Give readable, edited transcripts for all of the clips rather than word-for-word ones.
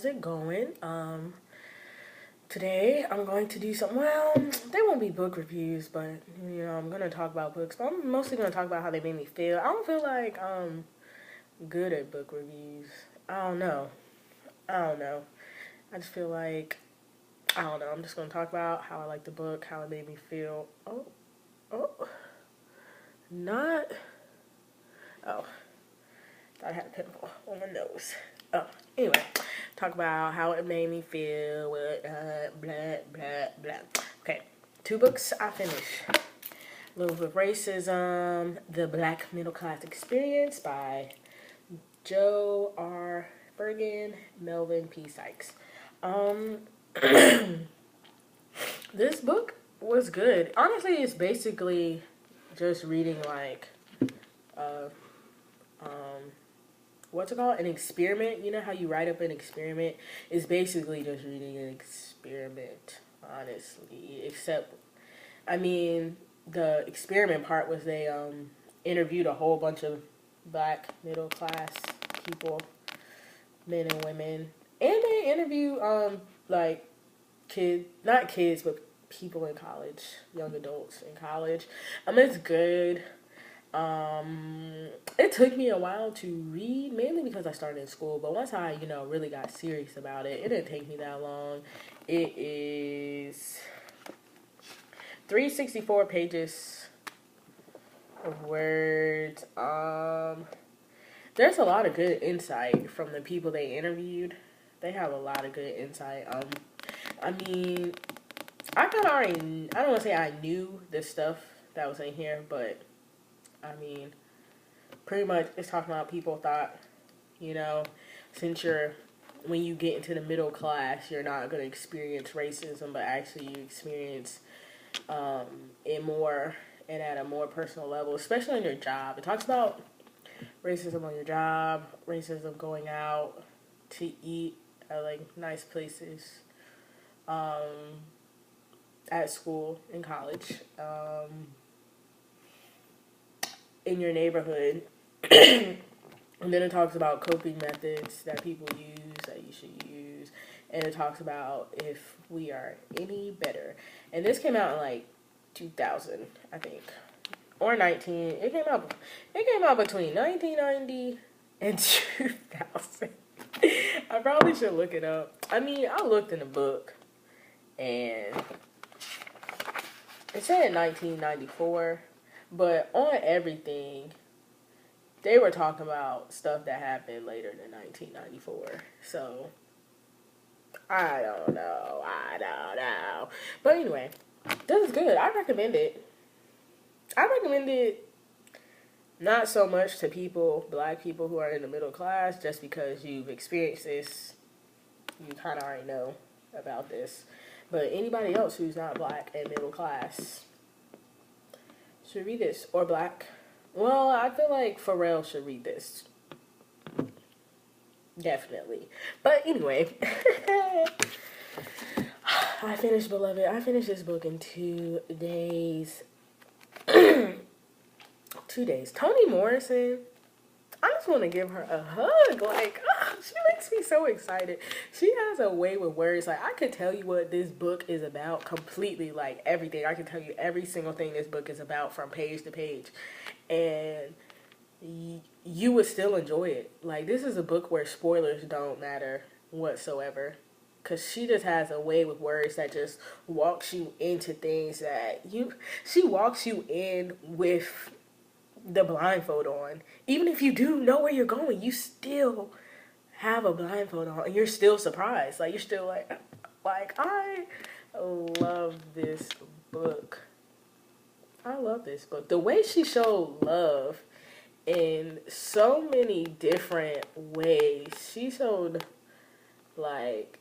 how's it going? Today I'm going to do something. Well, they won't be book reviews, but I'm gonna talk about books. But I'm mostly gonna talk about how they made me feel. I don't feel like good at book reviews. I don't know. I don't know. I just feel like I don't know. I'm just gonna talk about how I like the book, how it made me feel. Oh, not. Oh, thought I had a pimple on my nose. Oh, anyway, talk about how it made me feel. Blah blah blah. Okay, two books I finished. Little Bit of Racism, The Black Middle Class Experience by Joe R. Bergen, Melvin P. Sykes. Um, this book was good. Honestly, it's basically just reading like, uh, what's it called? An experiment. You know how you write up an experiment? It's basically just reading an experiment, honestly. Except, I mean, the experiment part was they interviewed a whole bunch of black middle class people, men and women, and they interviewed like not kids, but people in college, young adults in college. It's good. It took me a while to read, mainly because I started in school. But once I, really got serious about it, it didn't take me that long. It is 364 pages of words. There's a lot of good insight from the people they interviewed. They have a lot of good insight. I mean, I kind of already, I don't want to say I knew this stuff that was in here, but I mean, pretty much it's talking about people thought, since when you get into the middle class, you're not going to experience racism, but actually you experience it more and at a more personal level, especially on your job. It talks about racism on your job, racism going out to eat at like nice places, at school, in college, in your neighborhood. And then it talks about coping methods that people use, that you should use. And it talks about if we are any better. And this came out in like 2000, I think. Or 19. It came out between 1990 and 2000. I probably should look it up. I mean, I looked in the book and it said 1994, but on everything, they were talking about stuff that happened later than 1994. So, I don't know. But anyway, this is good. I recommend it. I recommend it not so much to black people who are in the middle class, just because you've experienced this. You kind of already know about this. But anybody else who's not black and middle class should read this. Or black. Well, I feel like Pharrell should read this. Definitely. But anyway. I finished Beloved. I finished this book in 2 days. 2 days. Toni Morrison, I just want to give her a hug. Like, she makes me so excited. She has a way with words. Like, I could tell you what this book is about completely, like, everything. I can tell you every single thing this book is about from page to page. And you would still enjoy it. Like, this is a book where spoilers don't matter whatsoever. Because she just has a way with words that just walks you into things that she walks you in with the blindfold on. Even if you do know where you're going, you still have a blindfold on and you're still surprised. Like, you're still like I love this book. I love this book. The way she showed love in so many different ways. She showed, like,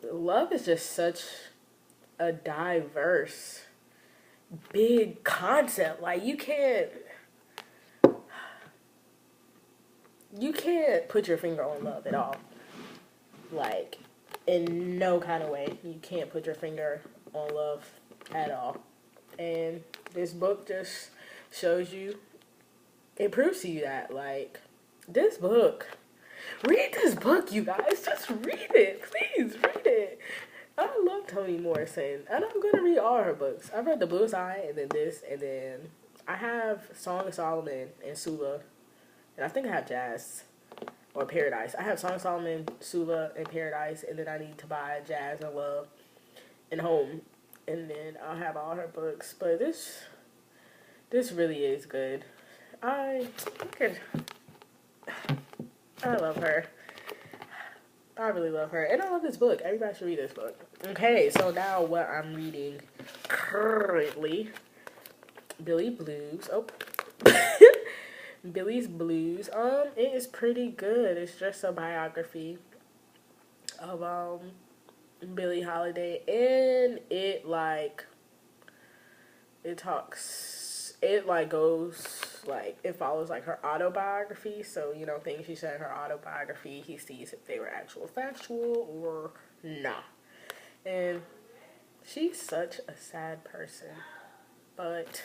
love is just such a diverse, big concept. Like, you can't put your finger on love at all. Like, in no kind of way. You can't put your finger on love at all. And this book just shows you, it proves to you that, like, this book, Read this book, you guys. Just read it. Please read it. I love Toni Morrison, and I'm gonna read all her books. I read The Bullseye, and then this, and then I have Song of Solomon and Sula, and I think I have Jazz or Paradise. I have Song of Solomon, Sula, and Paradise, and then I need to buy Jazz and Love and Home, and then I'll have all her books. But this really is good. I love her. I really love her. And I love this book. Everybody should read this book. Okay, so now what I'm reading currently. Billy Blues. Oh. Billy's Blues. It is pretty good. It's just a biography of Billie Holiday, and it follows like her autobiography. So, you know, things she said in her autobiography, he sees if they were actual factual or not. And she's such a sad person, but